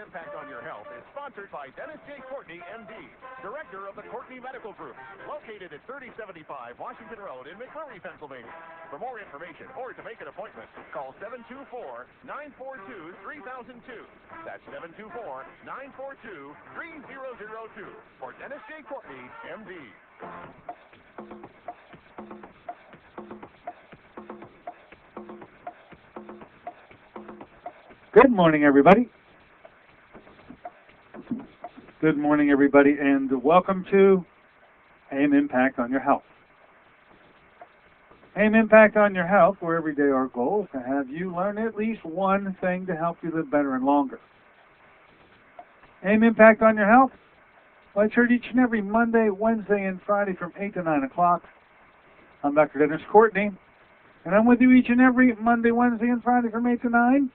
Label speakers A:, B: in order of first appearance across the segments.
A: Impact on Your Health is sponsored by Dennis J. Courtney, M.D., Director of the Courtney Medical Group, located at 3075 Washington Road in McMurray, Pennsylvania. For more information or to make an appointment, call 724-942-3002. That's 724-942-3002 for Dennis J. Courtney, M.D.
B: Good morning, everybody. Good morning, everybody, and welcome to AIM Impact on Your Health. AIM Impact on Your Health, where every day our goal is to have you learn at least one thing to help you live better and longer. AIM Impact on Your Health, well, it's heard each and every Monday, Wednesday, and Friday from 8 to 9 o'clock. I'm Dr. Dennis Courtney, and I'm with you each and every Monday, Wednesday, and Friday from 8 to 9.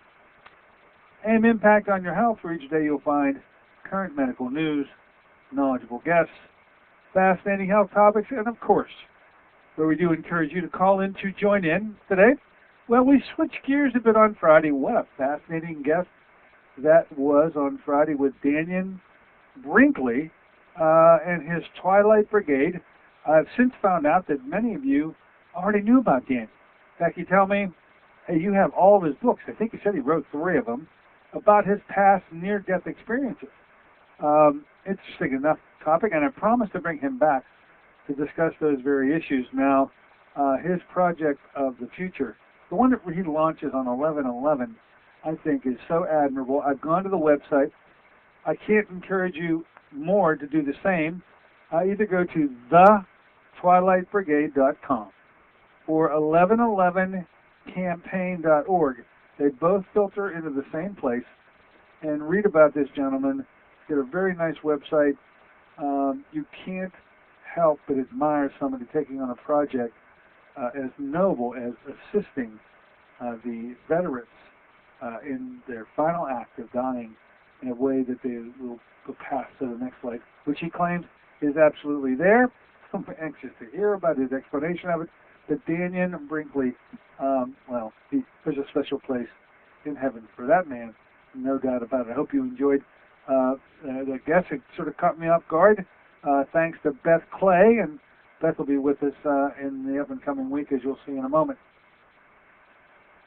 B: AIM Impact on Your Health, where each day you'll find current medical news, knowledgeable guests, fascinating health topics, and of course, where we do encourage you to call in to join in today. Well, we switched gears a bit on Friday. What a fascinating guest that was on Friday with Daniel Brinkley and his Twilight Brigade. I've since found out that many of you already knew about Daniel. In fact, you tell me, hey, you have all of his books. I think he said he wrote 3 of them about his past near-death experiences. Interesting enough topic, and I promised to bring him back to discuss those very issues. Now, his project of the future, the one that he launches on 11/11, I think is so admirable. I've gone to the website. I can't encourage you more to do the same. Either go to thetwilightbrigade.com or 1111campaign.org. They both filter into the same place, and read about this gentleman. Get a very nice website. You can't help but admire somebody taking on a project as noble as assisting the veterans in their final act of dying in a way that they will pass to the next life, which he claims is absolutely there. I'm anxious to hear about his explanation of it. But Daniel Brinkley, there's a special place in heaven for that man, no doubt about it. I hope you enjoyed the guest. It sort of caught me off guard. Thanks to Beth Clay, and Beth will be with us in the up-and-coming week, as you'll see in a moment.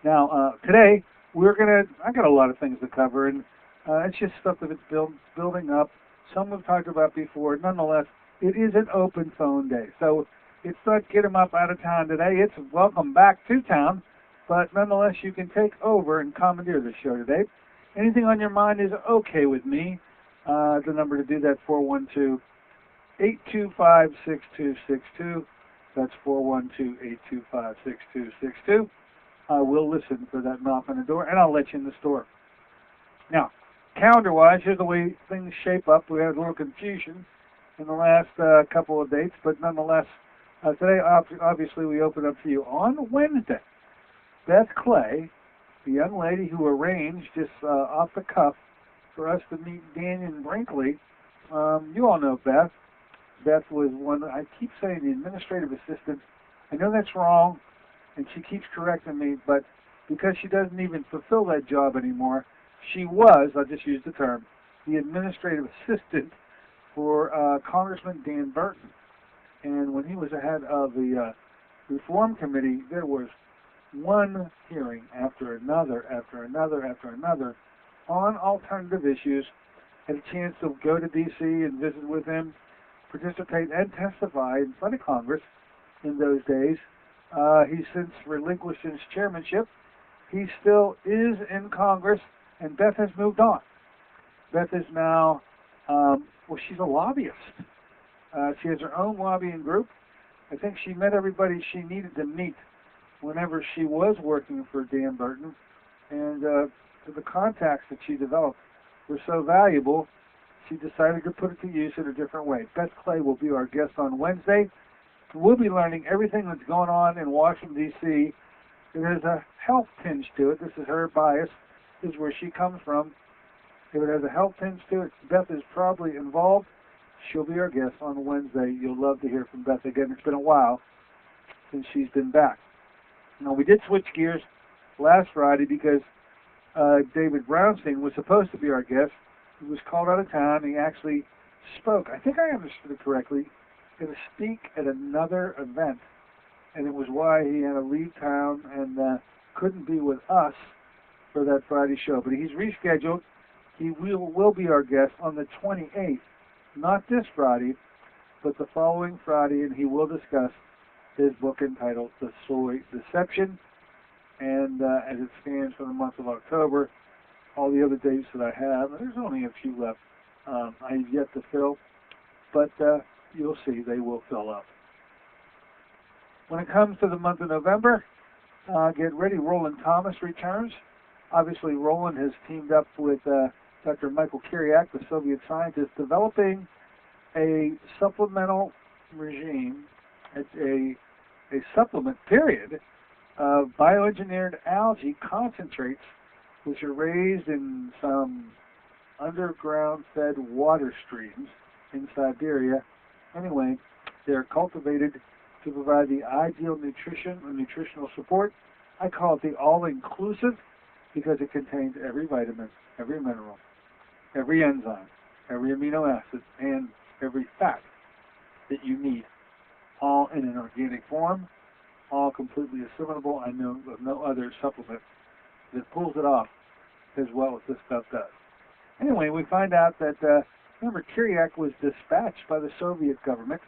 B: Now, today, I got a lot of things to cover, and it's just stuff that's building up. Some we've talked about before. Nonetheless, it is an open phone day, so it's not get 'em up out of town today. It's welcome back to town, but nonetheless, you can take over and commandeer the show today. Anything on your mind is okay with me. The number to do that, 412-825-6262. That's 412-825-6262. I will listen for that knock on the door, and I'll let you in the store. Now, calendar-wise, here's the way things shape up. We had a little confusion in the last couple of dates, but nonetheless, today, obviously, we open up to you on Wednesday. Beth Clay, the young lady who arranged just off the cuff for us to meet Daniel Brinkley. You all know Beth. Beth was one, I keep saying the administrative assistant. I know that's wrong, and she keeps correcting me, but because she doesn't even fulfill that job anymore, she was, I'll just use the term, the administrative assistant for Congressman Dan Burton. And when he was ahead of the Reform Committee, there was one hearing after another on alternative issues. Had a chance to go to D.C. and visit with him, participate and testify in front of Congress in those days. He's since relinquished his chairmanship. He still is in Congress, and Beth has moved on. Beth is now, she's a lobbyist. She has her own lobbying group. I think she met everybody she needed to meet whenever she was working for Dan Burton, and the contacts that she developed were so valuable, she decided to put it to use in a different way. Beth Clay will be our guest on Wednesday. We'll be learning everything that's going on in Washington, D.C. There's a health tinge to it. This is her bias. This is where she comes from. If it has a health tinge to it, Beth is probably involved. She'll be our guest on Wednesday. You'll love to hear from Beth again. It's been a while since she's been back. Now, we did switch gears last Friday because David Brownstein was supposed to be our guest, He was called out of town. He actually spoke. I think I understood it correctly. Going to speak at another event, and it was why he had to leave town and couldn't be with us for that Friday show. But he's rescheduled. He will be our guest on the 28th, not this Friday, but the following Friday, and he will discuss his book entitled The Soy Deception. And as it stands for the month of October, all the other dates that I have, and there's only a few left, I have yet to fill, but you'll see they will fill up. When it comes to the month of November, get ready, Roland Thomas returns. Obviously, Roland has teamed up with Dr. Michael Kiriak, the Soviet scientist, developing a supplemental regime. It's a supplement, period, of bioengineered algae concentrates, which are raised in some underground-fed water streams in Siberia. Anyway, they're cultivated to provide the ideal nutrition and nutritional support. I call it the all-inclusive because it contains every vitamin, every mineral, every enzyme, every amino acid, and every fat that you need, all in an organic form, all completely assimilable. I know of no other supplement that pulls it off as well as this stuff does. Anyway, we find out that, remember, Kiriak was dispatched by the Soviet government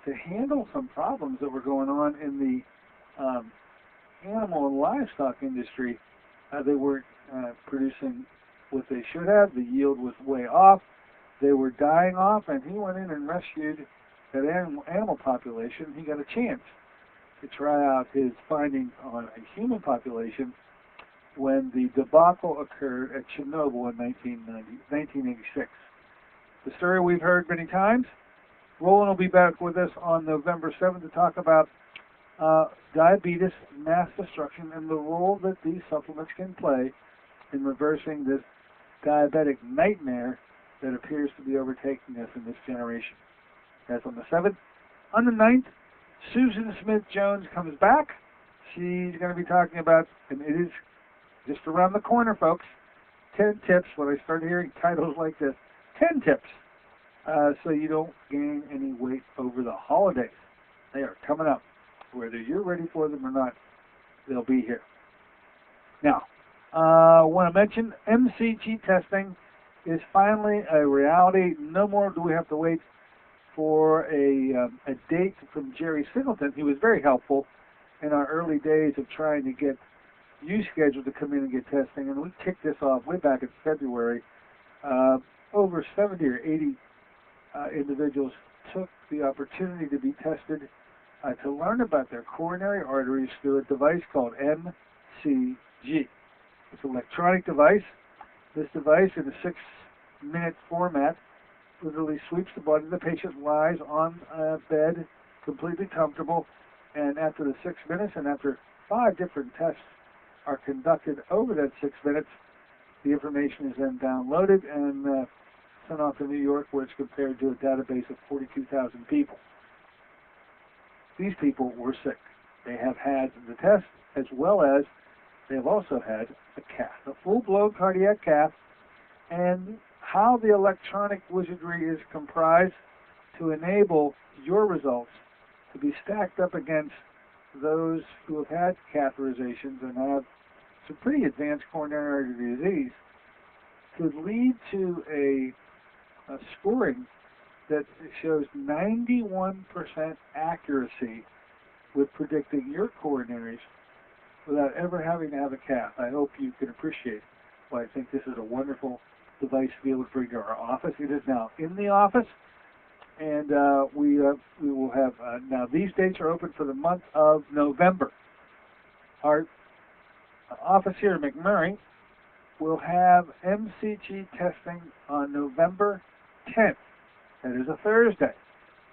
B: to handle some problems that were going on in the animal and livestock industry. They weren't producing what they should have. The yield was way off. They were dying off, and he went in and rescued that animal population. He got a chance to try out his findings on a human population when the debacle occurred at Chernobyl in 1986. The story we've heard many times. Roland will be back with us on November 7th to talk about diabetes, mass destruction, and the role that these supplements can play in reversing this diabetic nightmare that appears to be overtaking us in this generation. That's on the 7th. On the 9th, Susan Smith-Jones comes back. She's going to be talking about, and it is just around the corner, folks, 10 tips. When I start hearing titles like this, 10 tips so you don't gain any weight over the holidays. They are coming up. Whether you're ready for them or not, they'll be here. Now, I want to mention MCG testing is finally a reality. No more do we have to wait for a date from Jerry Singleton. He was very helpful in our early days of trying to get you scheduled to come in and get testing, and we kicked this off way back in February. Over 70 or 80 individuals took the opportunity to be tested to learn about their coronary arteries through a device called MCG. It's an electronic device. This device, in a 6-minute format, literally sweeps the body. The patient lies on a bed, completely comfortable, and after the 6 minutes and after 5 different tests are conducted over that 6 minutes, the information is then downloaded and sent off to New York, where it's compared to a database of 42,000 people. These people were sick. They have had the test, as well as they have also had a cath, a full-blown cardiac cath, and how the electronic wizardry is comprised to enable your results to be stacked up against those who have had catheterizations and have some pretty advanced coronary artery disease, could lead to a scoring that shows 91% accuracy with predicting your coronaries without ever having to have a cath. I hope you can appreciate why I think this is a wonderful device to be able to bring to our office. It is now in the office, and we will have, now these dates are open for the month of November. Our office here in McMurray will have MCG testing on November 10th. That is a Thursday.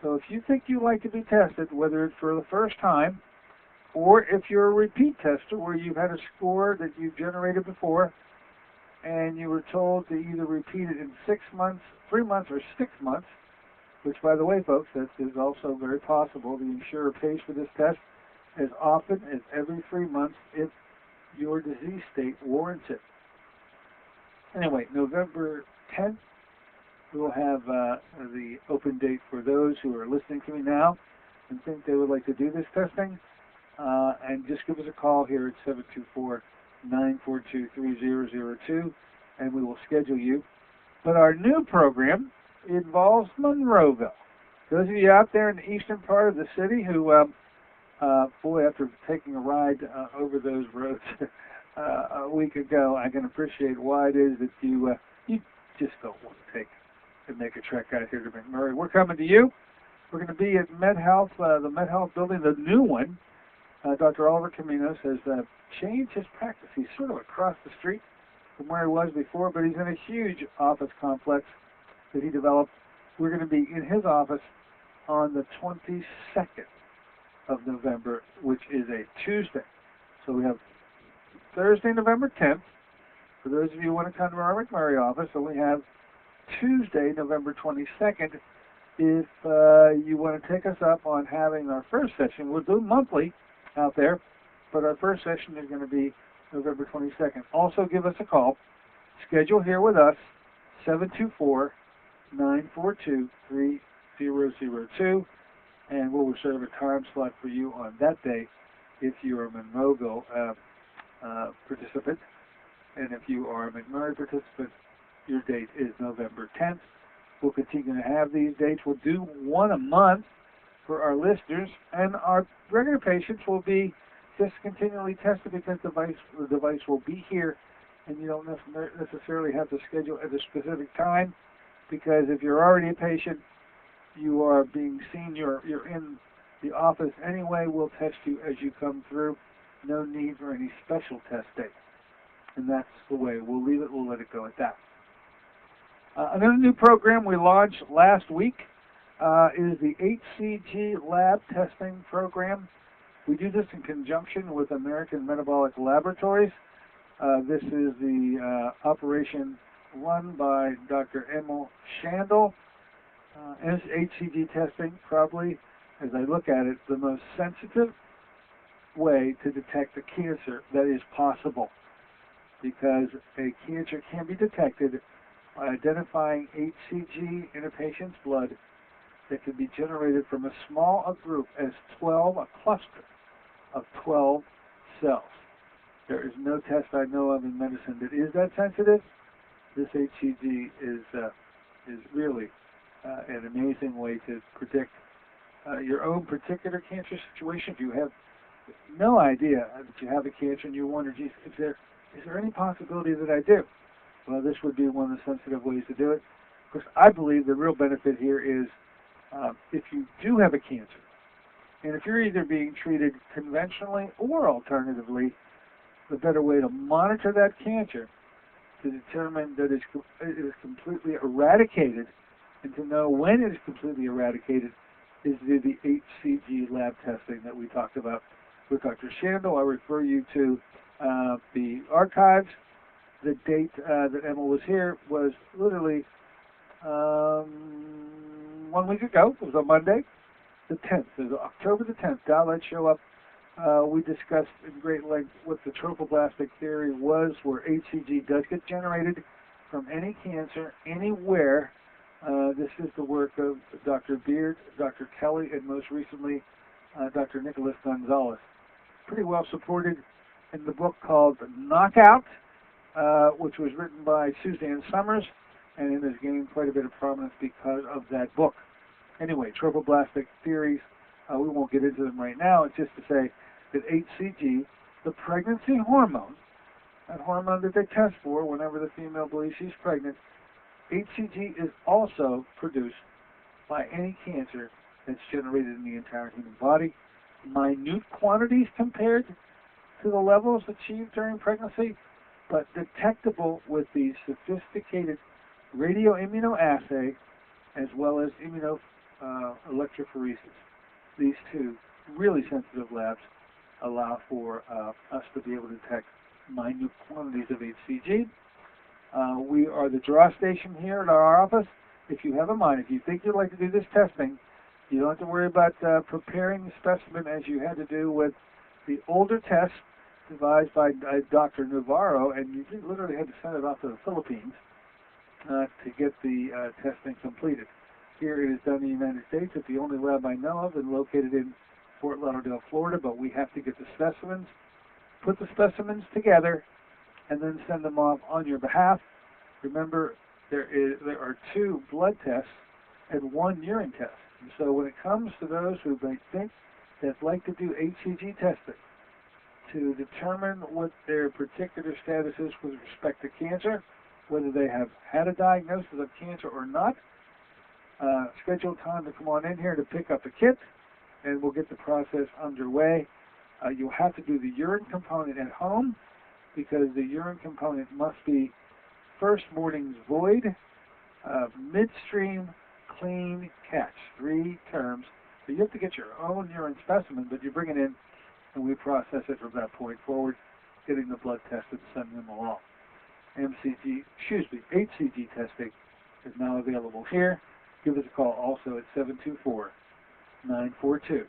B: So if you think you'd like to be tested, whether it's for the first time, or if you're a repeat tester where you've had a score that you've generated before, and you were told to either repeat it in 6 months, 3 months, or 6 months, which, by the way, folks, that is also very possible. The insurer pays for this test as often as every 3 months if your disease state warrants it. Anyway, November 10th. We'll have the open date for those who are listening to me now and think they would like to do this testing. And just give us a call here at 724-942-3002, and we will schedule you. But our new program involves Monroeville. Those of you out there in the eastern part of the city who, boy, after taking a ride over those roads a week ago, I can appreciate why it is that you just don't want to take and make a trek out here to McMurray. We're coming to you. We're going to be at MedHealth, the MedHealth building, the new one. Dr. Oliver Caminos has changed his practice. He's sort of across the street from where he was before, but he's in a huge office complex that he developed. We're going to be in his office on the 22nd of November, which is a Tuesday. So we have Thursday, November 10th. For those of you who want to come to our McMurray office, and we have Tuesday, November 22nd. If you want to take us up on having our first session, we'll do monthly out there, but our first session is going to be November 22nd. Also give us a call. Schedule here with us, 724-942-3002, and we'll reserve a time slot for you on that day if you are a Monroeville participant. And if you are a McMurray participant, your date is November 10th. We'll continue to have these dates. We'll do one a month for our listeners, and our regular patients will be just continually tested because the device will be here, and you don't necessarily have to schedule at a specific time, because if you're already a patient, you are being seen, you're in the office anyway. We'll test you as you come through. No need for any special test date. And that's the way we'll leave it. We'll let it go at that. Another new program we launched last week is the HCG lab testing program. We do this in conjunction with American Metabolic Laboratories. This is the operation run by Dr. Emil Shandel. And HCG testing, probably, as I look at it, the most sensitive way to detect a cancer that is possible, because a cancer can be detected by identifying HCG in a patient's blood that can be generated from a small group as 12, a cluster of 12 cells. There is no test I know of in medicine that is that sensitive. This HCG is really an amazing way to predict your own particular cancer situation. If you have no idea that you have a cancer and you wonder, geez, is there any possibility that I do? Well, this would be one of the sensitive ways to do it. Of course, I believe the real benefit here is if you do have a cancer, and if you're either being treated conventionally or alternatively, the better way to monitor that cancer to determine that it is completely eradicated, and to know when it is completely eradicated, is to do the HCG lab testing that we talked about with Dr. Shandel. I refer you to the archives. The date that Emma was here was literally 1 week ago. It was on Monday, the 10th. It was October the 10th. Download show up. We discussed in great length what the trophoblastic theory was, where HCG does get generated from any cancer, anywhere. This is the work of Dr. Beard, Dr. Kelly, and most recently Dr. Nicholas Gonzalez. Pretty well supported in the book called Knockout, which was written by Suzanne Summers, and it has gained quite a bit of prominence because of that book. Anyway, trophoblastic theories, we won't get into them right now. It's just to say that HCG, the pregnancy hormone, that hormone that they test for whenever the female believes she's pregnant, HCG is also produced by any cancer that's generated in the entire human body. Minute quantities compared to the levels achieved during pregnancy, but detectable with these sophisticated radioimmunoassay as well as electrophoresis. These two really sensitive labs allow for us to be able to detect minute quantities of HCG. We are the draw station here at our office. If you have a mind, if you think you'd like to do this testing, you don't have to worry about preparing the specimen as you had to do with the older tests devised by Dr. Navarro, and you literally had to send it off to the Philippines to get the testing completed. Here it is done in the United States at the only lab I know of and located in Fort Lauderdale, Florida, but we have to get the specimens, put the specimens together, and then send them off on your behalf. Remember, there are 2 blood tests and 1 urine test. And so when it comes to those who may think they'd like to do HCG testing to determine what their particular status is with respect to cancer, whether they have had a diagnosis of cancer or not, schedule time to come on in here to pick up the kit, and we'll get the process underway. You'll have to do the urine component at home because the urine component must be first morning's void, midstream, clean, catch. 3 terms. So you have to get your own urine specimen, but you bring it in and we process it from that point forward, getting the blood tested, sending them along. HCG testing is now available here. Give us a call also at 724-942-3002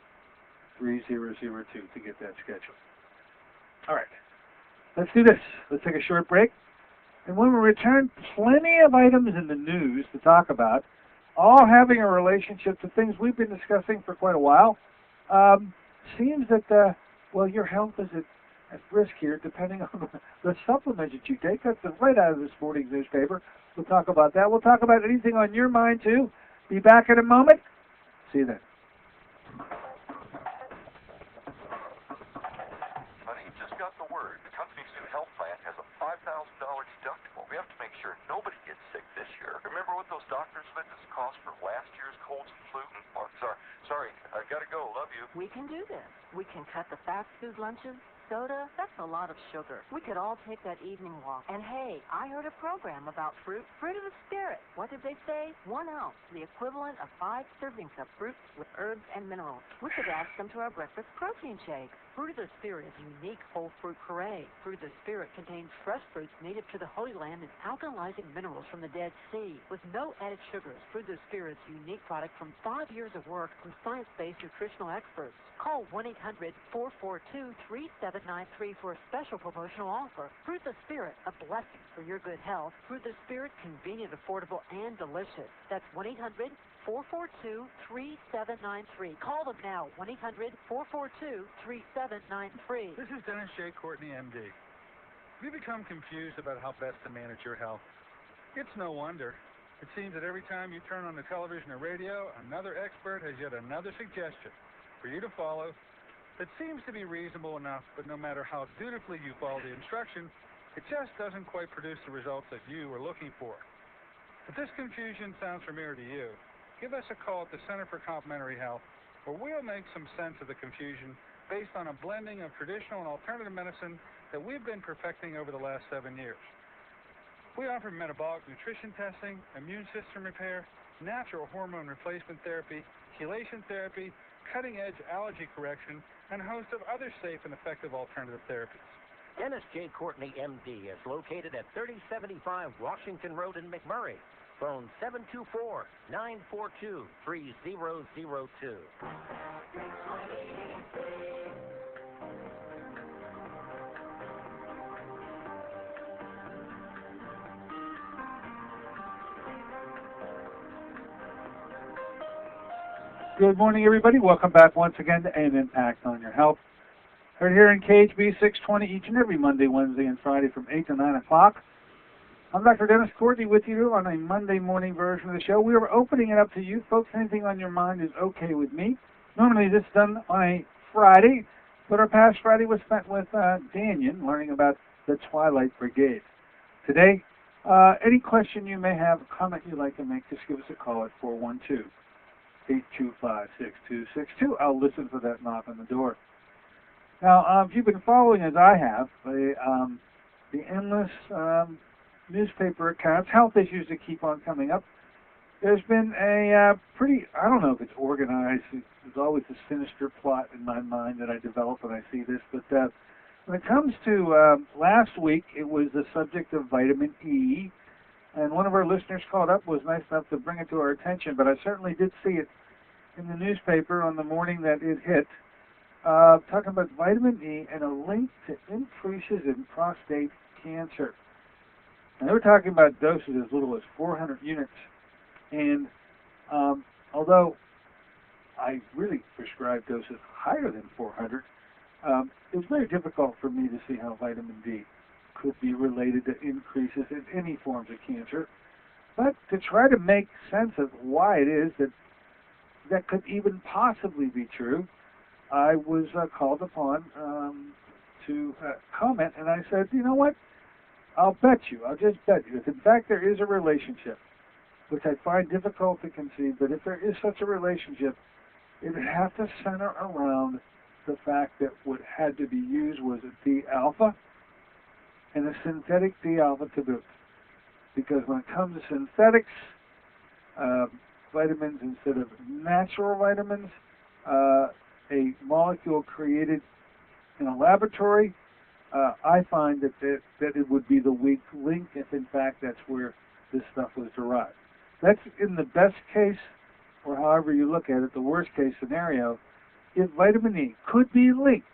B: to get that scheduled. All right, let's do this. Let's take a short break. And when we return, plenty of items in the news to talk about, all having a relationship to things we've been discussing for quite a while. Seems that, your health is at risk here, depending on the supplements that you take. That's right out of this morning's newspaper. We'll talk about that. We'll talk about anything on your mind, too. Be back in a moment. See you then.
C: Honey, just got the word. The company's new health plan has a $5,000 deductible. We have to make sure nobody gets sick this year. Remember what those doctor's visits cost for last year's colds and flu? Oh, sorry, I gotta go. Love you.
D: We can do this. We can cut the fast food lunches. Soda, that's a lot of sugar. We could all take that evening walk. And hey, I heard a program about fruit of the spirit. What did they say? 1 ounce, the equivalent of 5 servings of fruit with herbs and minerals. We could add them to our breakfast protein shake. Fruit of the Spirit is a unique whole fruit puree. Fruit of the Spirit contains fresh fruits native to the Holy Land and alkalizing minerals from the Dead Sea. With no added sugars, Fruit of the Spirit is a unique product from 5 years of work from science-based nutritional experts. Call 1-800-442-3793 for a special promotional offer. Fruit of the Spirit, a blessing for your good health. Fruit of the Spirit, convenient, affordable, and delicious. That's 1-800-442-3793. Call them now, 1-800-442-3793.
E: This is Dennis J. Courtney, MD. Have you become confused about how best to manage your health? It's no wonder. It seems that every time you turn on the television or radio, another expert has yet another suggestion for you to follow that seems to be reasonable enough, but no matter how dutifully you follow the instruction, it just doesn't quite produce the results that you were looking for. If this confusion sounds familiar to you, give us a call at the Center for Complementary Health, where we'll make some sense of the confusion based on a blending of traditional and alternative medicine that we've been perfecting over the last 7 years. We offer metabolic nutrition testing, immune system repair, natural hormone replacement therapy, chelation therapy, cutting-edge allergy correction, and a host of other safe and effective alternative therapies.
F: Dennis J. Courtney, MD, is located at 3075 Washington Road in McMurray. Phone 724-942-3002.
B: Good morning, everybody. Welcome back once again to AM Impact on Your Health. Right here in KHB 620 each and every Monday, Wednesday, and Friday from 8 to 9 o'clock. I'm Dr. Dennis Courtney with you on a Monday morning version of the show. We are opening it up to you, folks. Anything on your mind is okay with me. Normally this is done on a Friday, but our past Friday was spent with Daniel learning about the Twilight Brigade. Today, any question you may have, a comment you'd like to make, just give us a call at 412-825-6262. I'll listen for that knock on the door. Now, if you've been following, as I have, the endless newspaper accounts, health issues that keep on coming up, there's been a pretty, I don't know if it's organized, there's always a sinister plot in my mind that I develop when I see this, but when it comes to last week, it was the subject of vitamin E, and one of our listeners called up, was nice enough to bring it to our attention, but I certainly did see it in the newspaper on the morning that it hit, talking about vitamin E and a link to increases in prostate cancer. And they were talking about doses as little as 400 units. And although I really prescribe doses higher than 400, it was very difficult for me to see how vitamin D could be related to increases in any forms of cancer. But to try to make sense of why it is that could even possibly be true, I was called upon to comment, and I said, you know what? I'll bet you. I'll just bet you. If in fact there is a relationship, which I find difficult to conceive, but if there is such a relationship, it would have to center around the fact that what had to be used was a D-alpha and a synthetic D-alpha to boot. Because when it comes to synthetics, vitamins instead of natural vitamins, a molecule created in a laboratory, I find that it would be the weak link if in fact that's where this stuff was derived. That's in the best case, or however you look at it, the worst case scenario, if vitamin E could be linked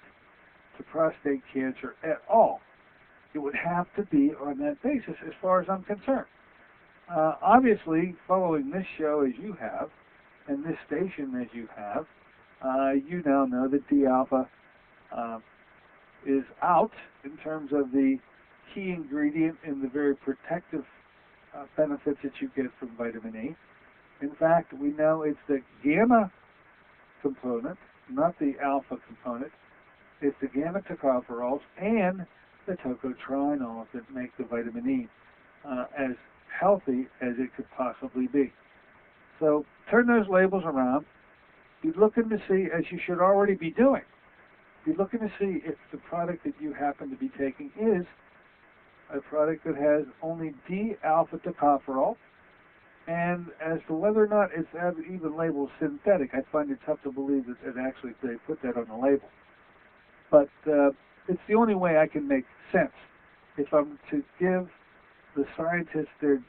B: to prostate cancer at all, it would have to be on that basis as far as I'm concerned. Obviously, following this show as you have, and this station as you have, you now know that D-alpha is out in terms of the key ingredient in the very protective benefits that you get from vitamin E. In fact, we know it's the gamma component, not the alpha component. It's the gamma tocopherols and the tocotrienols that make the vitamin E as healthy as it could possibly be. So turn those labels around. Be looking to see, as you should already be doing, be looking to see if the product that you happen to be taking is a product that has only D-alpha tocopherol. And as to whether or not it's even labeled synthetic, I find it tough to believe that actually they put that on the label. But it's the only way I can make sense if I'm to give the scientists their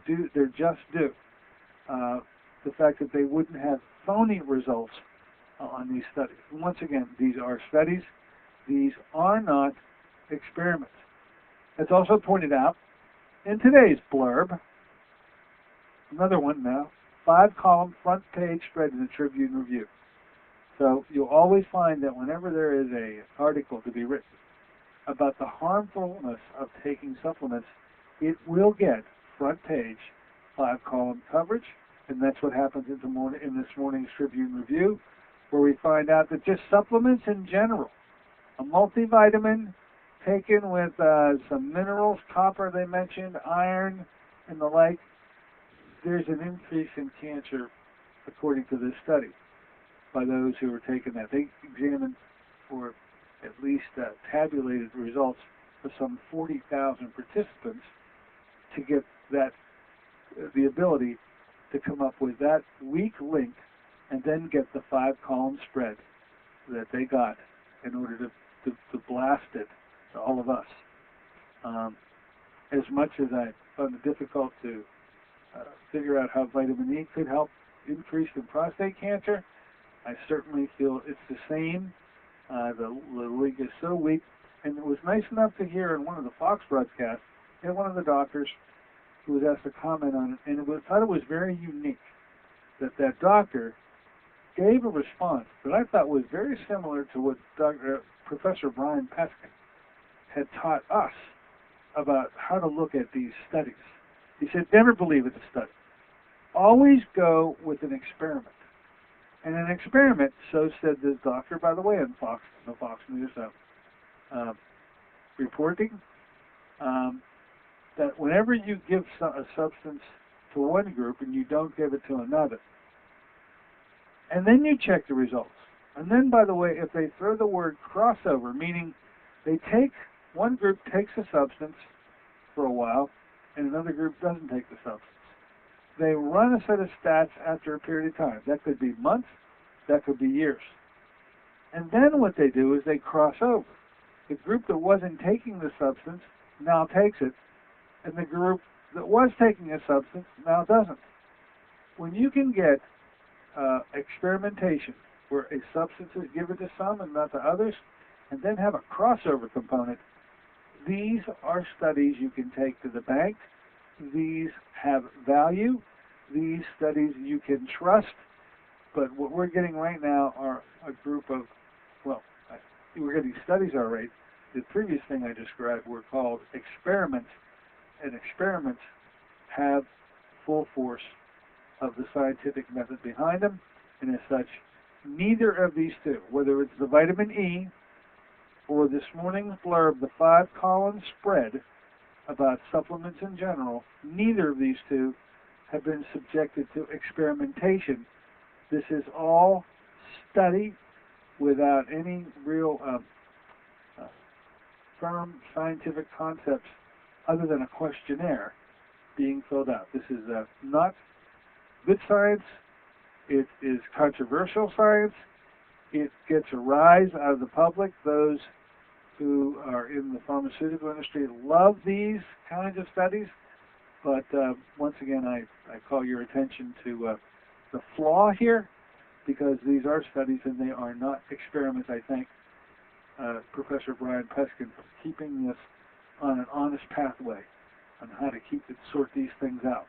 B: just due. The fact that they wouldn't have phony results on these studies. Once again, these are studies. These are not experiments. It's also pointed out in today's blurb, another one now, 5-column front page spread in the Tribune Review. So you'll always find that whenever there is an article to be written about the harmfulness of taking supplements, it will get front page 5-column coverage, and that's what happens in this morning's Tribune Review, where we find out that just supplements in general, a multivitamin taken with some minerals, copper they mentioned, iron, and the like, there's an increase in cancer according to this study by those who were taking that. They examined, or at least tabulated results for some 40,000 participants to get that the ability to come up with that weak link and then get the 5-column spread that they got in order to blast it to all of us. As much as I found it difficult to figure out how vitamin E could help increase in prostate cancer, I certainly feel it's the same. The link is so weak. And it was nice enough to hear in one of the Fox broadcasts, one of the doctors who was asked to comment on it, and I thought it was very unique that doctor gave a response that I thought was very similar to what Professor Brian Peskin had taught us about how to look at these studies. He said, never believe it's a study. Always go with an experiment. And an experiment, so said this doctor, by the way, on the Fox News reporting, that whenever you give a substance to one group and you don't give it to another, and then you check the results, and then, by the way, if they throw the word crossover, meaning one group takes a substance for a while, and another group doesn't take the substance, they run a set of stats after a period of time. That could be months, that could be years. And then what they do is they cross over. The group that wasn't taking the substance now takes it, and the group that was taking a substance now doesn't. When you can get experimentation where a substance is given to some and not to others, and then have a crossover component, these are studies you can take to the bank these have value. These studies you can trust. But what we're getting right now are a group of, well, we're getting studies already. The previous thing I described were called experiments, and experiments have full force of the scientific method behind them, and as such, neither of these two, whether it's the vitamin E or this morning's blurb, the 5-column spread about supplements in general, neither of these two have been subjected to experimentation. This is all study without any real firm scientific concepts other than a questionnaire being filled out. This is not good science. It is controversial science. It gets a rise out of the public. Those who are in the pharmaceutical industry love these kinds of studies. But once again, I call your attention to the flaw here, because these are studies and they are not experiments. I thank Professor Brian Peskin for keeping this on an honest pathway on how to sort these things out.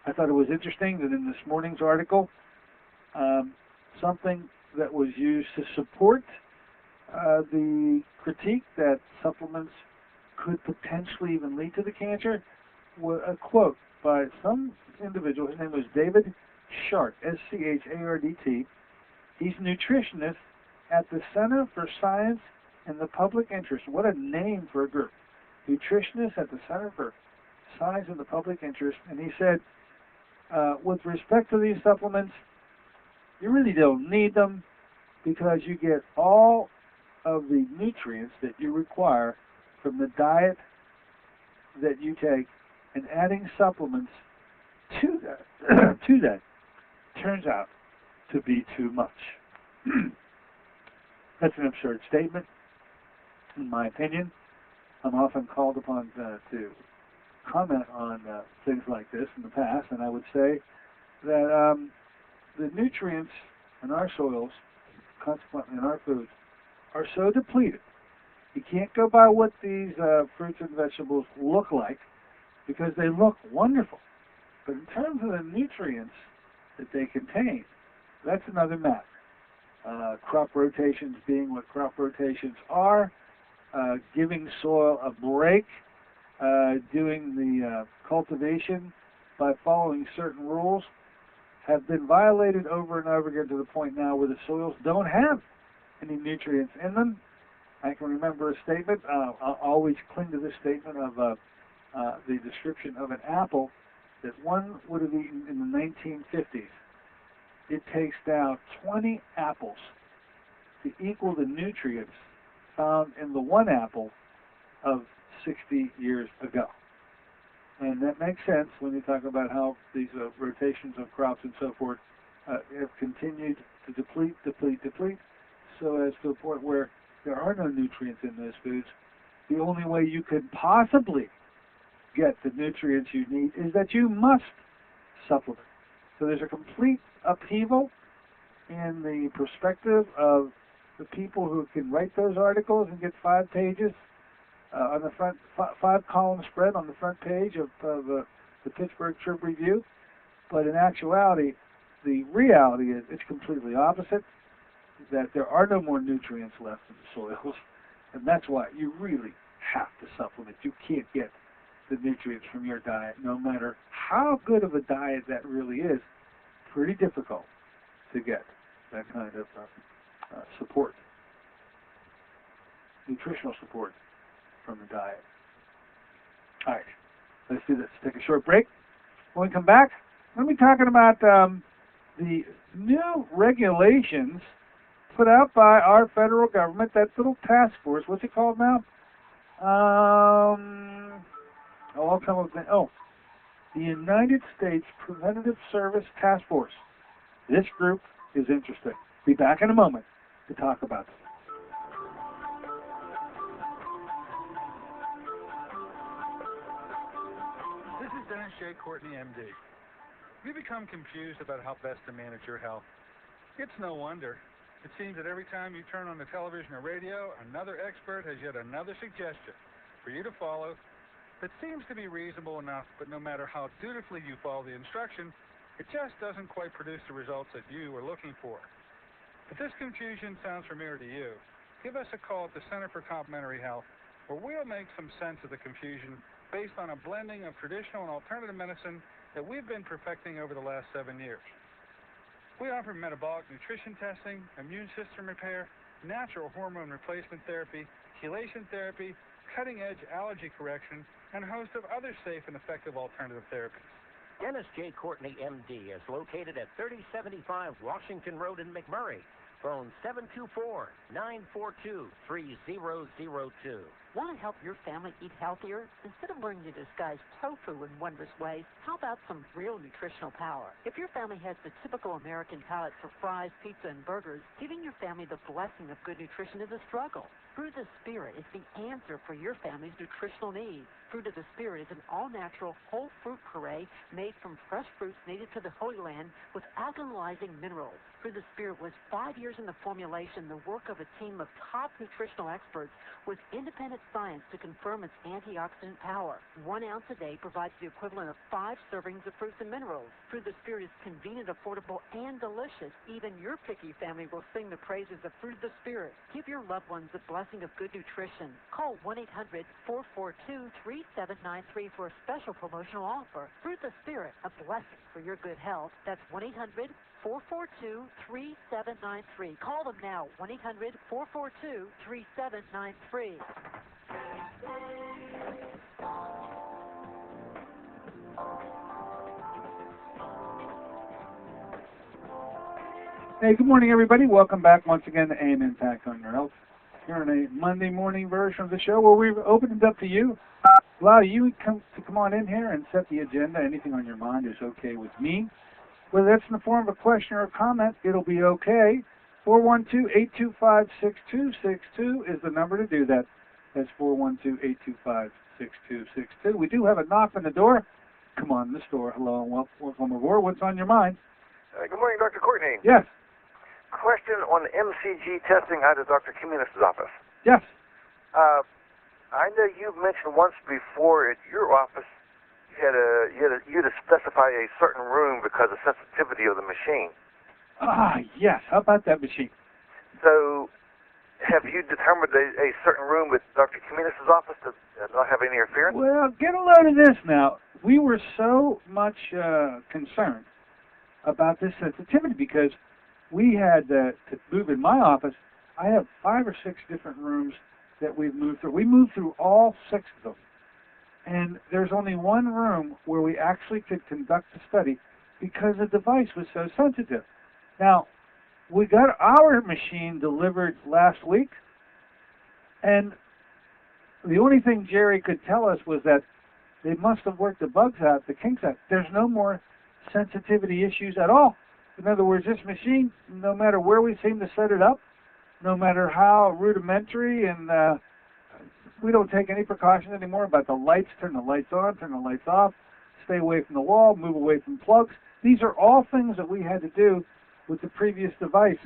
B: I thought it was interesting that in this morning's article, something that was used to support the critique that supplements could potentially even lead to the cancer was a quote by some individual. His name was David Schart, S-C-H-A-R-D-T. He's a nutritionist at the Center for Science and the Public Interest. What a name for a group. Nutritionist at the Center for Science and the Public Interest. And he said, with respect to these supplements, you really don't need them because you get all of the nutrients that you require from the diet that you take, and adding supplements to that turns out to be too much. That's an absurd statement, in my opinion. I'm often called upon to comment on things like this in the past, and I would say that the nutrients in our soils, consequently in our foods, are so depleted. You can't go by what these fruits and vegetables look like, because they look wonderful. But in terms of the nutrients that they contain, that's another matter. Crop rotations being what crop rotations are, giving soil a break, doing the cultivation by following certain rules, have been violated over and over again to the point now where the soils don't have any nutrients in them. I can remember a statement, I'll always cling to this statement of the description of an apple that one would have eaten in the 1950s. It takes now 20 apples to equal the nutrients found in the one apple of 60 years ago. And that makes sense when you talk about how these rotations of crops and so forth have continued to deplete, so as to a point where there are no nutrients in those foods. The only way you could possibly get the nutrients you need is that you must supplement. So there's a complete upheaval in the perspective of the people who can write those articles and get 5 pages on the front, 5-column spread on the front page of the Pittsburgh Trib Review. But in actuality, the reality is it's completely opposite, that there are no more nutrients left in the soils, and that's why you really have to supplement. You can't get the nutrients from your diet, no matter how good of a diet that really is. Pretty difficult to get that kind of support, nutritional support from the diet. All right, let's do this. Take a short break. When we come back, we'll be talking about the new regulations put out by our federal government, that little task force. What's it called now? I'll come up with the United States Preventative Service Task Force. This group is interesting. Be back in a moment to talk about this.
E: This is Dennis J. Courtney, MD. Have you become confused about how best to manage your health? It's no wonder. It seems that every time you turn on the television or radio, another expert has yet another suggestion for you to follow that seems to be reasonable enough, but no matter how dutifully you follow the instruction, it just doesn't quite produce the results that you are looking for. If this confusion sounds familiar to you, give us a call at the Center for Complementary Health, where we'll make some sense of the confusion based on a blending of traditional and alternative medicine that we've been perfecting over the last 7 years. We offer metabolic nutrition testing, immune system repair, natural hormone replacement therapy, chelation therapy, cutting-edge allergy correction, and a host of other safe and effective alternative therapies.
F: Dennis J. Courtney, M.D., is located at 3075 Washington Road in McMurray. Phone 724-942-3002.
G: Want to help your family eat healthier? Instead of learning to disguise tofu in wondrous ways, how about some real nutritional power? If your family has the typical American palate for fries, pizza, and burgers, giving your family the blessing of good nutrition is a struggle. Fruit of the Spirit is the answer for your family's nutritional needs. Fruit of the Spirit is an all-natural, whole fruit puree made from fresh fruits native to the Holy Land with alkalizing minerals. Fruit of the Spirit was 5 years in the formulation, the work of a team of top nutritional experts with independent science to confirm its antioxidant power. 1 ounce a day provides the equivalent of 5 servings of fruits and minerals. Fruit of the Spirit is convenient, affordable, and delicious. Even your picky family will sing the praises of Fruit of the Spirit. Give your loved ones the blessing of good nutrition. Call 1-800-442-3793 for a special promotional offer. Fruit of the Spirit, a blessing for your good health. That's 1-800-442-3793. Call them now, 1-800-442-3793.
B: Hey, good morning, everybody. Welcome back once again to AM Impact on Your Health. Here in a Monday morning version of the show where we've opened it up to you. Allow you to come on in here and set the agenda. Anything on your mind is okay with me. Whether that's in the form of a question or a comment, it'll be okay. 412-825-6262 is the number to do that. That's 412-825-6262. We do have a knock on the door. Come on in the store. Hello and welcome aboard. What's on your mind?
C: Good morning, Dr. Courtney.
B: Yes.
C: Question on MCG testing out of Dr. Kimenis' office.
B: Yes.
C: I know you've mentioned once before at your office you had to specify a certain room because of sensitivity of the machine.
B: Ah, yes. How about that machine?
C: So, have you determined a certain room with Dr. Kimenis' office to not have any interference?
B: Well, get a load of this now. We were so much concerned about this sensitivity because we had to move in my office. I have 5 or 6 different rooms that we've moved through. We moved through all 6 of them. And there's only one room where we actually could conduct the study because the device was so sensitive. Now, we got our machine delivered last week, and the only thing Jerry could tell us was that they must have worked the bugs out, the kinks out. There's no more sensitivity issues at all. In other words, this machine, no matter where we seem to set it up, no matter how rudimentary, and we don't take any precautions anymore about the lights, turn the lights on, turn the lights off, stay away from the wall, move away from plugs. These are all things that we had to do with the previous device,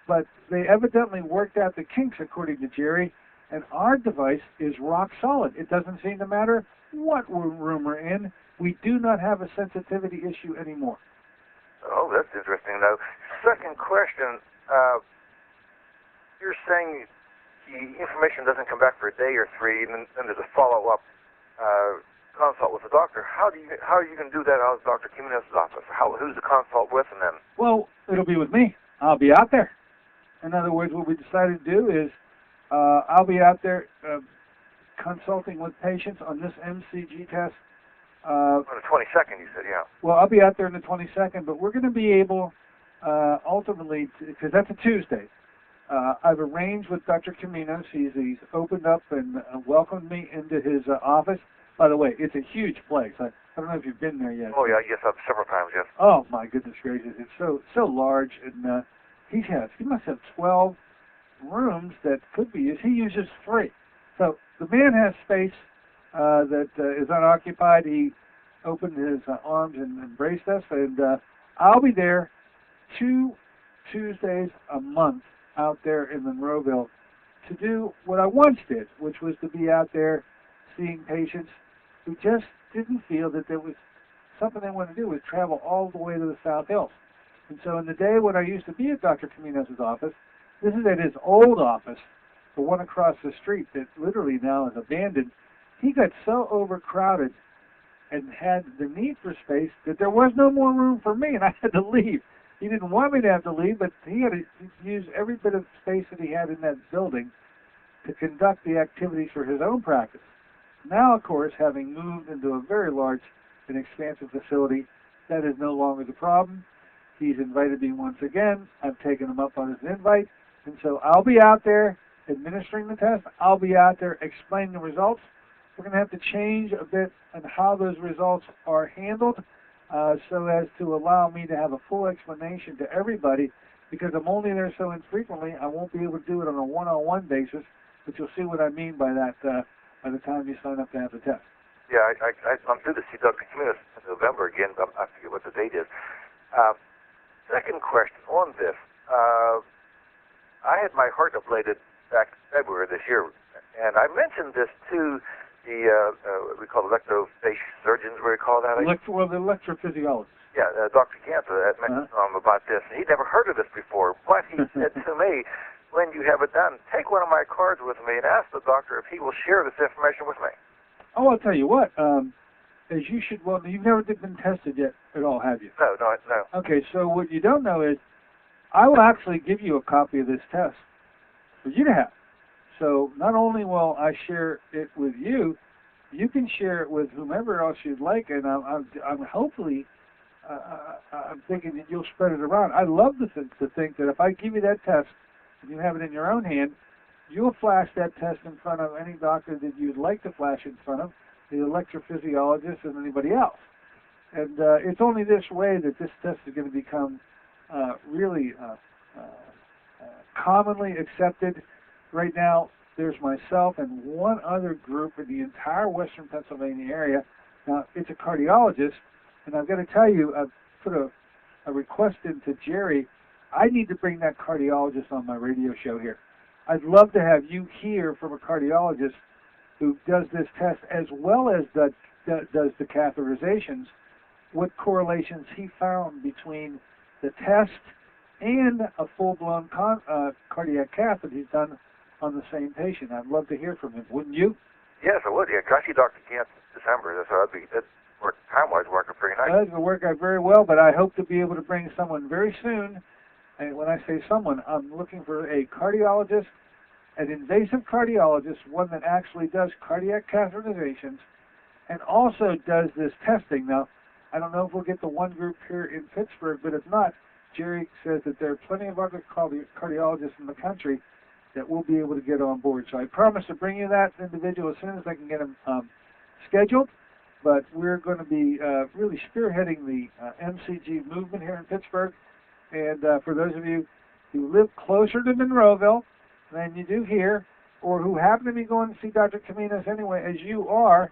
B: but they evidently worked out the kinks, according to Jerry, and our device is rock solid. It doesn't seem to matter what room we're in. We do not have a sensitivity issue anymore.
C: Oh, that's interesting, though. Second question, you're saying the information doesn't come back for a day or 3, and then there's a follow-up consult with the doctor. How are you going to do that out of Dr. Kimenis' office? Who's the consult with, and then?
B: Well, it'll be with me. I'll be out there. In other words, what we decided to do is I'll be out there consulting with patients on this MCG test.
C: On the 22nd, you said, yeah.
B: Well, I'll be out there on the 22nd, but we're going to be able, ultimately, because that's a Tuesday. I've arranged with Dr. Kimenis. He's opened up and welcomed me into his office. By the way, it's a huge place. I don't know if you've been there yet.
C: Oh, yeah, yes, several times, yes.
B: Oh, my goodness gracious. It's so large, and he must have 12 rooms that could be used. He uses 3. So the man has space that is unoccupied. He opened his arms and embraced us, and I'll be there 2 Tuesdays a month out there in Monroeville to do what I once did, which was to be out there seeing patients who just didn't feel that there was something they wanted to do was travel all the way to the South Hills. And so in the day when I used to be at Dr. Caminos' office, this is at his old office, the one across the street that literally now is abandoned. He got so overcrowded and had the need for space that there was no more room for me, and I had to leave. He didn't want me to have to leave, but he had to use every bit of space that he had in that building to conduct the activities for his own practice. Now, of course, having moved into a very large and expansive facility, that is no longer the problem. He's invited me once again. I've taken him up on his invite, and so I'll be out there administering the test. I'll be out there explaining the results. We're going to have to change a bit on how those results are handled so as to allow me to have a full explanation to everybody, because I'm only there so infrequently. I won't be able to do it on a one-on-one basis, but you'll see what I mean by that by the time you sign up to have the test.
C: Yeah, I'm due to see Dr. Caminos in November again. I forget what the date is. Second question on this. I had my heart ablated back in February this year, and I mentioned this to the, what we call electrophagy surgeons, what do you call that?
B: Well, the electrophysiologist.
C: Yeah, Dr. Cantor had mentioned to him about this, and he'd never heard of this before, but he said to me, when you have it done, take one of my cards with me and ask the doctor if he will share this information with me.
B: Oh, I'll tell you what, as you should, well, you've never been tested yet at all, have you?
C: No.
B: Okay, so what you don't know is I will actually give you a copy of this test for you to have. So not only will I share it with you, you can share it with whomever else you'd like, and I'm hopefully, I'm thinking that you'll spread it around. I love to think that if I give you that test and you have it in your own hand, you'll flash that test in front of any doctor that you'd like to flash in front of, the electrophysiologist and anybody else. And it's only this way that this test is going to become really commonly accepted. Right now, there's myself and one other group in the entire western Pennsylvania area. Now, it's a cardiologist, and I've got to tell you, I've put a request in to Jerry. I need to bring that cardiologist on my radio show here. I'd love to have you hear from a cardiologist who does this test as well as does the catheterizations, what correlations he found between the test and a full-blown cardiac cath that he's done on the same patient. I'd love to hear from him, wouldn't you?
C: Yes, I would. Yeah, I see Dr. Kent in December, so that'd work time-wise working pretty nice.
B: That would work out very well, but I hope to be able to bring someone very soon. And when I say someone, I'm looking for a cardiologist, an invasive cardiologist, one that actually does cardiac catheterizations and also does this testing. Now, I don't know if we'll get the one group here in Pittsburgh, but if not, Jerry says that there are plenty of other cardiologists in the country that will be able to get on board. So I promise to bring you that individual as soon as I can get him scheduled. But we're going to be really spearheading the MCG movement here in Pittsburgh. And for those of you who live closer to Monroeville than you do here, or who happen to be going to see Dr. Caminos anyway, as you are,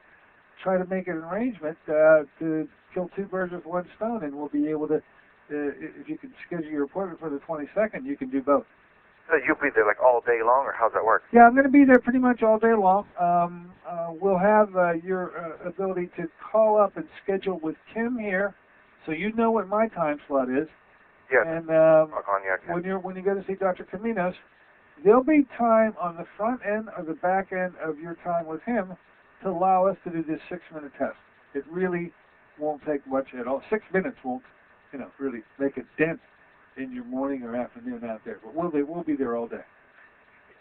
B: try to make an arrangement to kill two birds with one stone, and we'll be able to, if you can schedule your appointment for the 22nd, you can do both.
C: So you'll be there like all day long, or how's that work?
B: Yeah, I'm going to be there pretty much all day long. We'll have your ability to call up and schedule with Kim here, so you know what my time slot is.
C: Yes.
B: And
C: when
B: you go to see Dr. Caminos, there'll be time on the front end or the back end of your time with him to allow us to do this 6-minute test. It really won't take much at all. 6 minutes won't, really make a dent in your morning or afternoon out there. But we'll be there all day.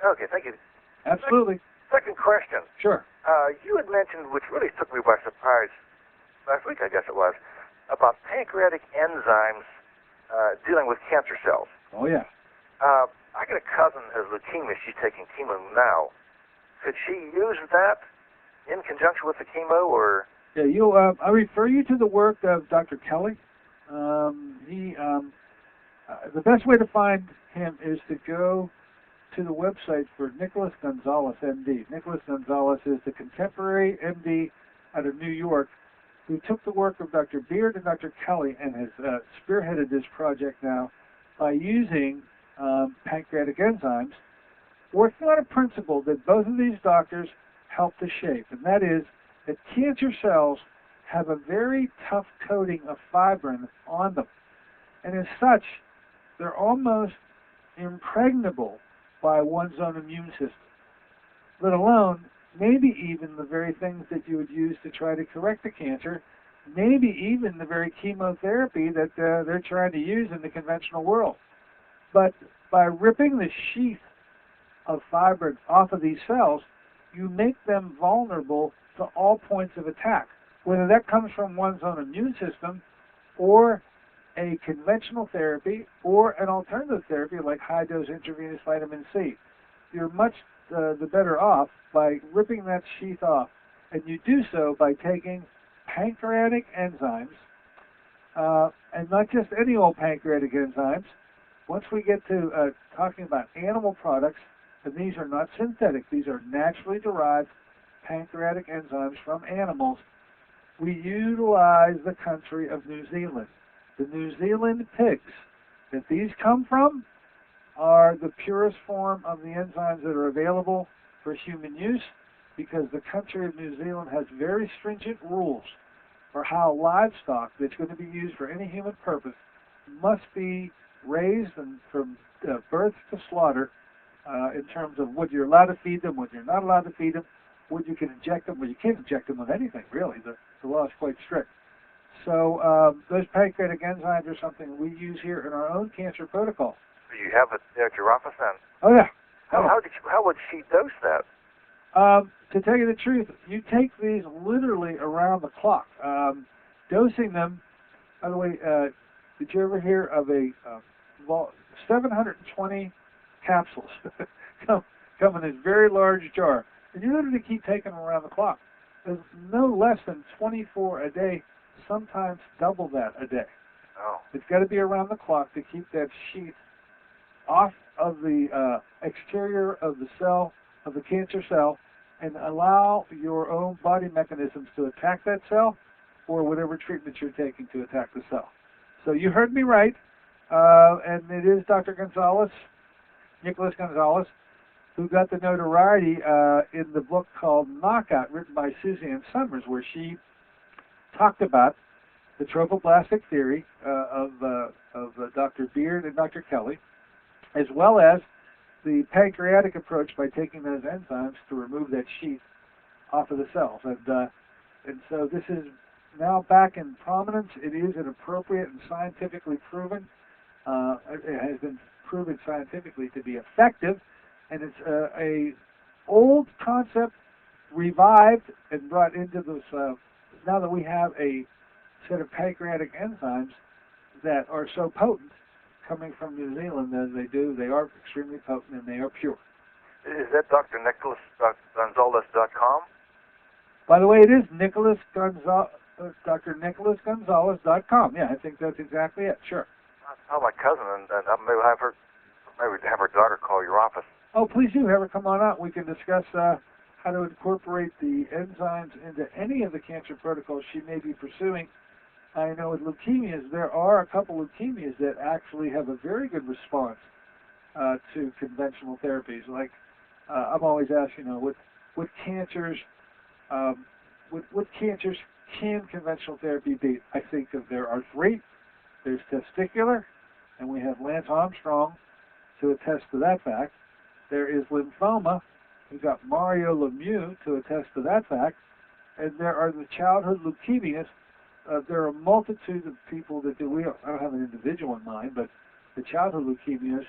C: Okay, thank you.
B: Absolutely.
C: Second question.
B: Sure.
C: You had mentioned, which really took me by surprise last week, I guess it was, about pancreatic enzymes dealing with cancer cells.
B: Oh, yeah.
C: I got a cousin who has leukemia. She's taking chemo now. Could she use that in conjunction with the chemo, or?
B: Yeah, I refer you to the work of Dr. Kelly. The best way to find him is to go to the website for Nicholas Gonzalez, MD. Nicholas Gonzalez is the contemporary MD out of New York who took the work of Dr. Beard and Dr. Kelly and has spearheaded this project now by using pancreatic enzymes, working on a principle that both of these doctors help to shape, and that is that cancer cells have a very tough coating of fibrin on them. And as such, they're almost impregnable by one's own immune system, let alone maybe even the very things that you would use to try to correct the cancer, maybe even the very chemotherapy that they're trying to use in the conventional world. But by ripping the sheath of fibrin off of these cells, you make them vulnerable to all points of attack, whether that comes from one's own immune system or a conventional therapy or an alternative therapy like high-dose intravenous vitamin C. You're much the better off by ripping that sheath off, and you do so by taking pancreatic enzymes, and not just any old pancreatic enzymes. Once we get to talking about animal products, and these are not synthetic, these are naturally derived pancreatic enzymes from animals, we utilize the country of New Zealand. The New Zealand pigs that these come from are the purest form of the enzymes that are available for human use, because the country of New Zealand has very stringent rules for how livestock that's going to be used for any human purpose must be raised and from birth to slaughter, in terms of what you're allowed to feed them, what you're not allowed to feed them, what you can inject them, well, you can't inject them with anything, really. The law is quite strict. So those pancreatic enzymes are something we use here in our own cancer protocol.
C: You have it at your office then?
B: Oh, yeah.
C: How would she dose that?
B: To tell you the truth, you take these literally around the clock. Dosing them, by the way, did you ever hear of a 720 capsules come in this very large jar? And you literally keep taking them around the clock. There's no less than 24 a day, sometimes double that a day.
C: Oh.
B: It's got to be around the clock to keep that sheath off of the exterior of the cell, of the cancer cell, and allow your own body mechanisms to attack that cell or whatever treatment you're taking to attack the cell. So you heard me right, and it is Dr. Gonzalez, Nicholas Gonzalez, who got the notoriety in the book called Knockout, written by Suzanne Summers, where she talked about the trophoblastic theory of Dr. Beard and Dr. Kelly, as well as the pancreatic approach by taking those enzymes to remove that sheath off of the cells. And so this is now back in prominence. It is an appropriate and scientifically proven. It has been proven scientifically to be effective, and it's a old concept revived and brought into this. Now that we have a set of pancreatic enzymes that are so potent, coming from New Zealand as they do, they are extremely potent and they are pure.
C: Is that drnicholasgonzalez.com?
B: By the way, it is drnicholasgonzalez.com. Yeah, I think that's exactly it. Sure.
C: Oh, my cousin, and maybe have her daughter call your office.
B: Oh, please do have her come on out. We can discuss how to incorporate the enzymes into any of the cancer protocols she may be pursuing. I know with leukemias, there are a couple leukemias that actually have a very good response to conventional therapies. Like I'm always asked, what cancers can conventional therapy beat? I think of there are three. There's testicular, and we have Lance Armstrong to attest to that fact. There is lymphoma. We've got Mario Lemieux to attest to that fact. And there are the childhood leukemias. There are a multitude of people that do. I don't have an individual in mind, but the childhood leukemias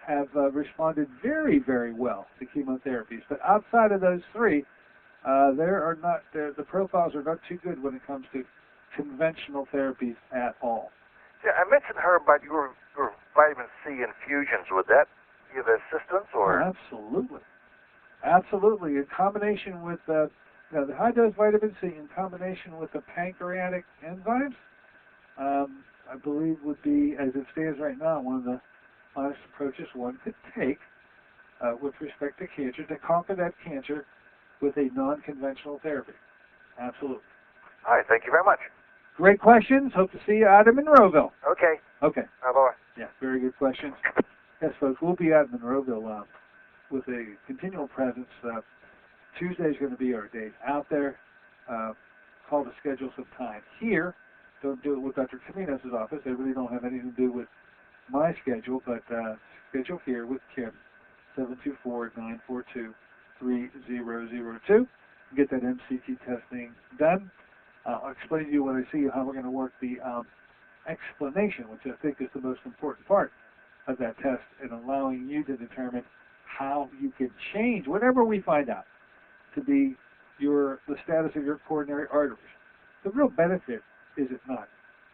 B: have responded very, very well to chemotherapies. But outside of those three, the profiles are not too good when it comes to conventional therapies at all.
C: Yeah, I mentioned her about your vitamin C infusions. Would that give assistance, or?
B: Oh, absolutely, absolutely. In combination with the high-dose vitamin C in combination with the pancreatic enzymes, I believe would be, as it stands right now, one of the honest approaches one could take with respect to cancer, to conquer that cancer with a non-conventional therapy. Absolutely.
C: All right, thank you very much.
B: Great questions. Hope to see you out in Monroeville.
C: Okay.
B: Okay.
C: Bye-bye.
B: Yeah, very good questions. Yes, folks, we'll be out in Monroeville with a continual presence. Tuesday is going to be our day out there. call to schedule some time. Here, don't do it with Dr. Caminos' office. They really don't have anything to do with my schedule, but schedule here with Kim, 724-942-3002. Get that MCT testing done. I'll explain to you when I see how we're going to work the explanation, which I think is the most important part of that test, in allowing you to determine how you can change whatever we find out to be the status of your coronary arteries. The real benefit, is it not,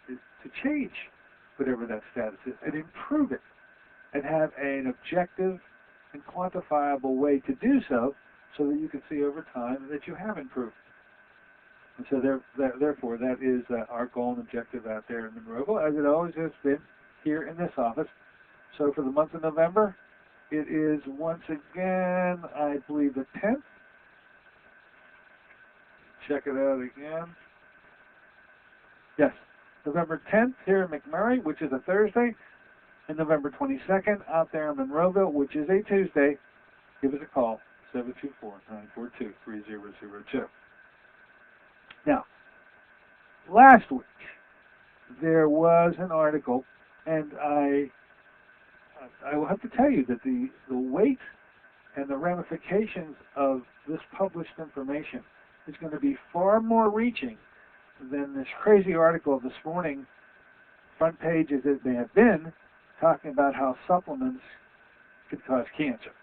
B: is to change whatever that status is and improve it and have an objective and quantifiable way to do so that you can see over time that you have improved. And so therefore, that is our goal and objective out there in Monroeville, as it always has been here in this office. So for the month of November, it is once again, I believe, the 10th. Check it out again. Yes, November 10th here in McMurray, which is a Thursday, and November 22nd out there in Monroeville, which is a Tuesday. Give us a call, 724-942-3002. Now, last week, there was an article, and I will have to tell you that the weight and the ramifications of this published information is going to be far more reaching than this crazy article of this morning, front page as it may have been, talking about how supplements could cause cancer.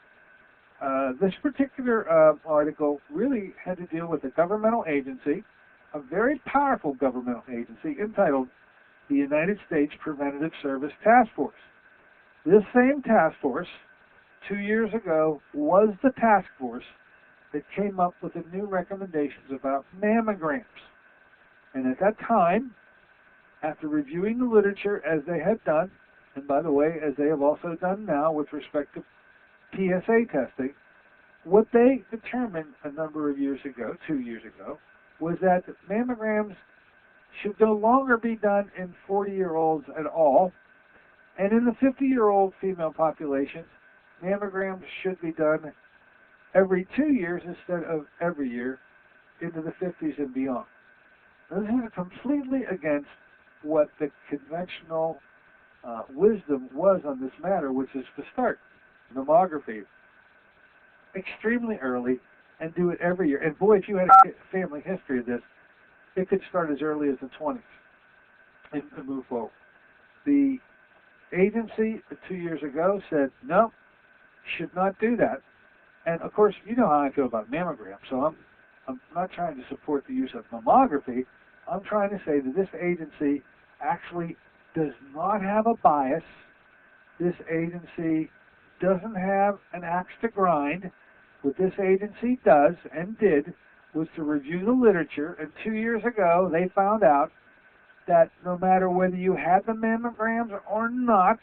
B: This particular article really had to deal with a governmental agency, a very powerful governmental agency entitled the United States Preventative Service Task Force. This same task force, 2 years ago, was the task force that came up with the new recommendations about mammograms. And at that time, after reviewing the literature as they had done, and by the way, as they have also done now with respect to PSA testing, what they determined a number of years ago, 2 years ago, was that mammograms should no longer be done in 40-year-olds at all, and in the 50-year-old female population, mammograms should be done every 2 years instead of every year into the 50s and beyond. Now, this is completely against what the conventional wisdom was on this matter, which is to start mammography extremely early and do it every year. And boy, if you had a family history of this, it could start as early as the 20s and move forward. The agency 2 years ago said, no, should not do that. And of course, you know how I feel about mammograms, so I'm not trying to support the use of mammography. I'm trying to say that this agency actually does not have a bias. This agency doesn't have an axe to grind. What this agency does and did was to review the literature, and 2 years ago they found out that no matter whether you had the mammograms or not,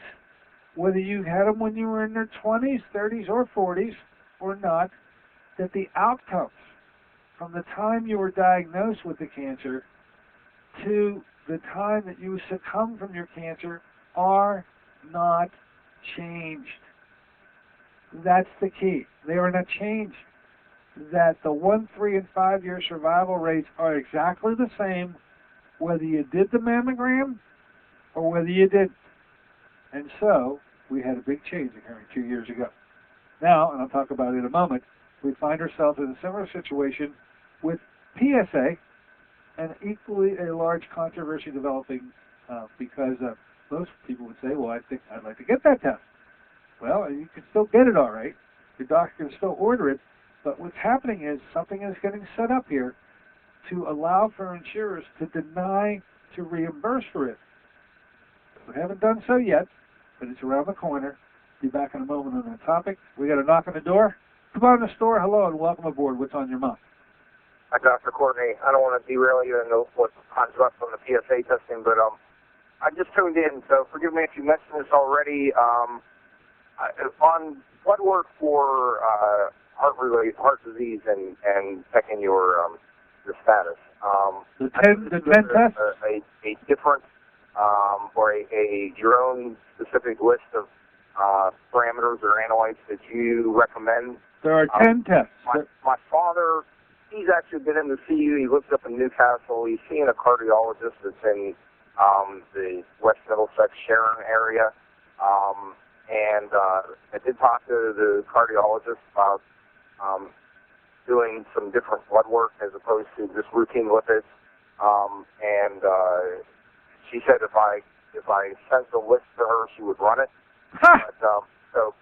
B: whether you had them when you were in your 20s, 30s, or 40s or not, that the outcomes from the time you were diagnosed with the cancer to the time that you succumb from your cancer are not changed. That's the key. They are not changed. That the 1, 3, and 5-year survival rates are exactly the same whether you did the mammogram or whether you didn't. And so, we had a big change occurring 2 years ago. Now, and I'll talk about it in a moment, we find ourselves in a similar situation with PSA, and equally a large controversy developing because most people would say, well, I think I'd like to get that test. Well, you can still get it all right. Your doctor can still order it. But what's happening is something is getting set up here to allow for insurers to deny to reimburse for it. We haven't done so yet, but it's around the corner. Be back in a moment on that topic. We got a knock on the door. Come on in the store. Hello and welcome aboard. What's on your mind?
H: Hi, Dr. Courtney. I don't want to derail you into what's left on the PSA testing, but I just tuned in, so forgive me if you mentioned this already. On blood work for heart disease and checking your status.
B: The 10 tests?
H: A different or your own specific list of parameters or analytes that you recommend?
B: There are 10 tests.
H: My father he's actually been in the CU. He lives up in Newcastle. He's seeing a cardiologist that's in the West Middlesex Sharon area. And I did talk to the cardiologist about doing some different blood work as opposed to just routine lipids. And she said if I sent the list to her, she would run it. But, so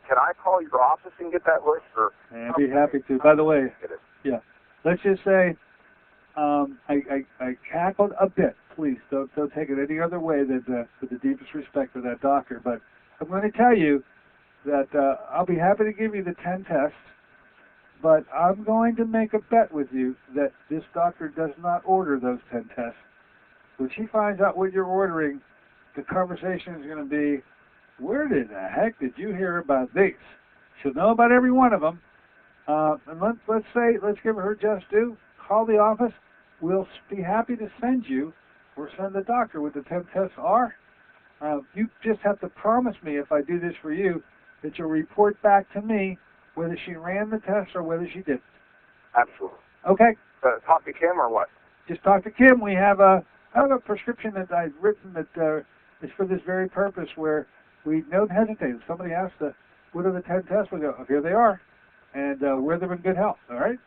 H: can I call your office and get that list? Or
B: I'd be happy to. By the way, yeah, let's just say I cackled a bit. Please don't take it any other way than with the deepest respect for that doctor. But I'm going to tell you that I'll be happy to give you the 10 tests, but I'm going to make a bet with you that this doctor does not order those 10 tests. When she finds out what you're ordering, the conversation is going to be, where the heck did you hear about these? She'll know about every one of them. And let's give her just due. Call the office. We'll be happy to send you or send the doctor what the 10 tests are. You just have to promise me, if I do this for you, that you'll report back to me whether she ran the test or whether she didn't.
H: Absolutely.
B: Okay?
H: Talk to Kim or what?
B: Just talk to Kim. I have a prescription that I've written that is for this very purpose, where we don't hesitate. If somebody asks, what are the 10 tests? We go, oh, here they are, and wear them in good health, all right?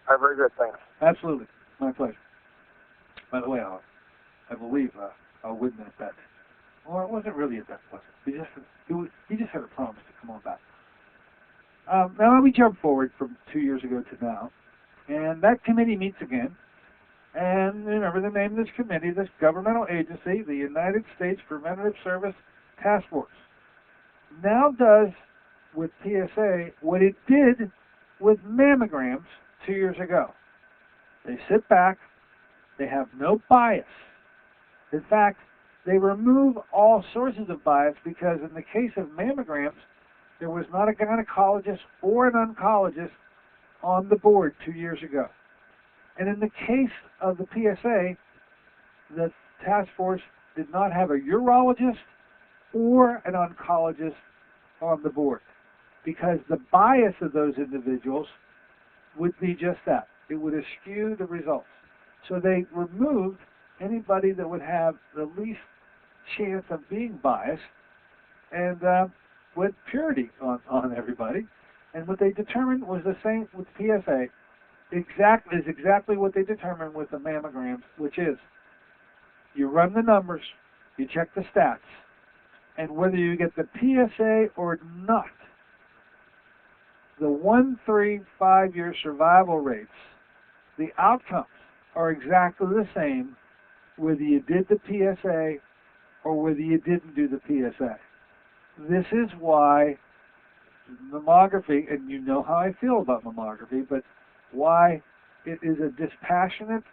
H: All right, very good, thanks.
B: Absolutely. My pleasure. By the way, I believe I'll win that bet. Well, it wasn't really a bet, was it? He just had a promise to come on back. Now, let me jump forward from 2 years ago to now, and that committee meets again. And remember the name of this committee, this governmental agency, the United States Preventative Service Task Force, now does with PSA what it did with mammograms 2 years ago. They sit back, they have no bias. In fact, they remove all sources of bias because in the case of mammograms, there was not a gynecologist or an oncologist on the board 2 years ago. And in the case of the PSA, the task force did not have a urologist or an oncologist on the board because the bias of those individuals would be just that. It would eschew the results. So they removed anybody that would have the least chance of being biased and with purity on everybody. And what they determined was the same with PSA. Exactly what they determined with the mammograms, which is you run the numbers, you check the stats, and whether you get the PSA or not, the 1, 3, 5-year survival rates, the outcomes are exactly the same whether you did the PSA or whether you didn't do the PSA. This is why mammography, and you know how I feel about mammography, but why it is a dispassionate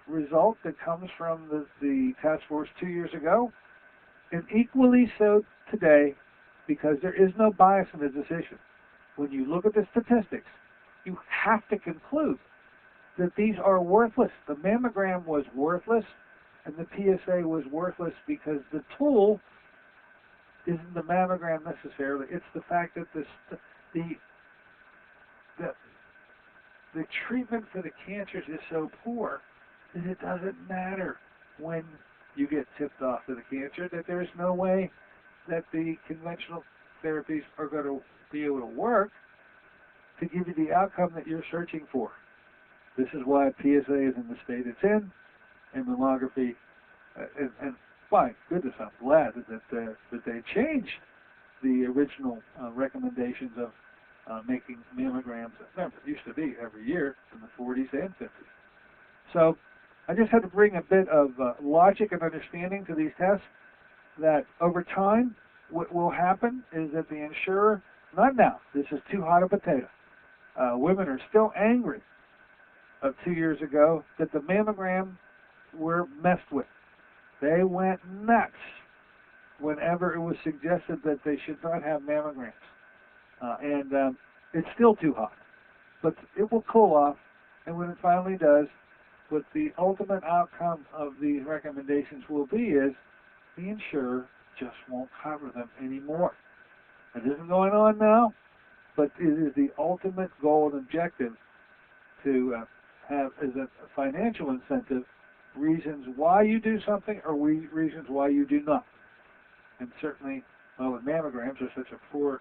B: result that comes from the task force 2 years ago, and equally so today, because there is no bias in the decision. When you look at the statistics, you have to conclude that these are worthless. The mammogram was worthless, and the PSA was worthless because the tool isn't the mammogram necessarily. It's the fact that the treatment for the cancers is so poor that it doesn't matter when you get tipped off to the cancer, that there's no way that the conventional therapies are going to be able to work to give you the outcome that you're searching for. This is why PSA is in the state it's in, and mammography, and my goodness, I'm glad that they changed the original recommendations of making mammograms. Remember, it used to be every year in the 40s and 50s. So I just had to bring a bit of logic and understanding to these tests that over time what will happen is that the insurer, not now, this is too hot a potato. Women are still angry of 2 years ago that the mammogram were messed with. They went nuts whenever it was suggested that they should not have mammograms. And it's still too hot. But it will cool off, and when it finally does, what the ultimate outcome of these recommendations will be is the insurer just won't cover them anymore. It isn't going on now, but it is the ultimate goal and objective to have as a financial incentive reasons why you do something or reasons why you do not. And certainly, with mammograms are such a poor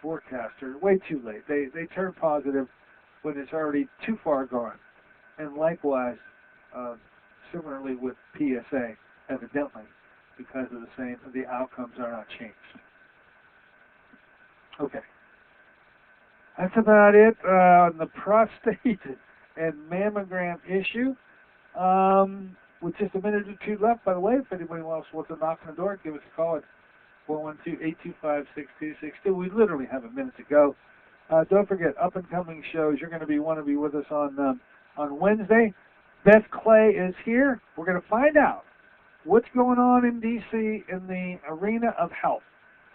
B: forecaster, way too late. They turn positive when it's already too far gone. And likewise, similarly with PSA, evidently, because of the outcomes are not changed. Okay. That's about it on the prostate and mammogram issue. With just a minute or two left, by the way, if anybody wants to knock on the door, give us a call at 412-825-6262. We literally have a minute to go. Don't forget, up-and-coming shows. You're going to want to be with us on Wednesday. Beth Clay is here. We're going to find out what's going on in D.C. in the arena of health.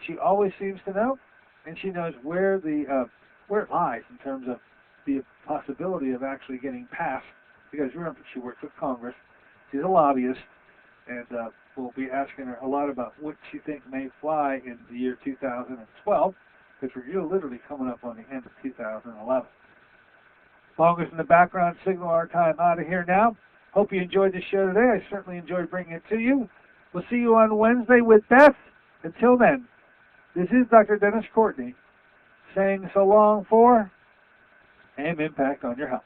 B: She always seems to know, and she knows where it lies in terms of the possibility of actually getting passed, because remember, she works with Congress. She's a lobbyist, and we'll be asking her a lot about what she thinks may fly in the year 2012, because we're literally coming up on the end of 2011. Longest in the background signal our time out of here now. Hope you enjoyed the show today. I certainly enjoyed bringing it to you. We'll see you on Wednesday with Beth. Until then, this is Dr. Dennis Courtney saying so long for AM Impact on your health.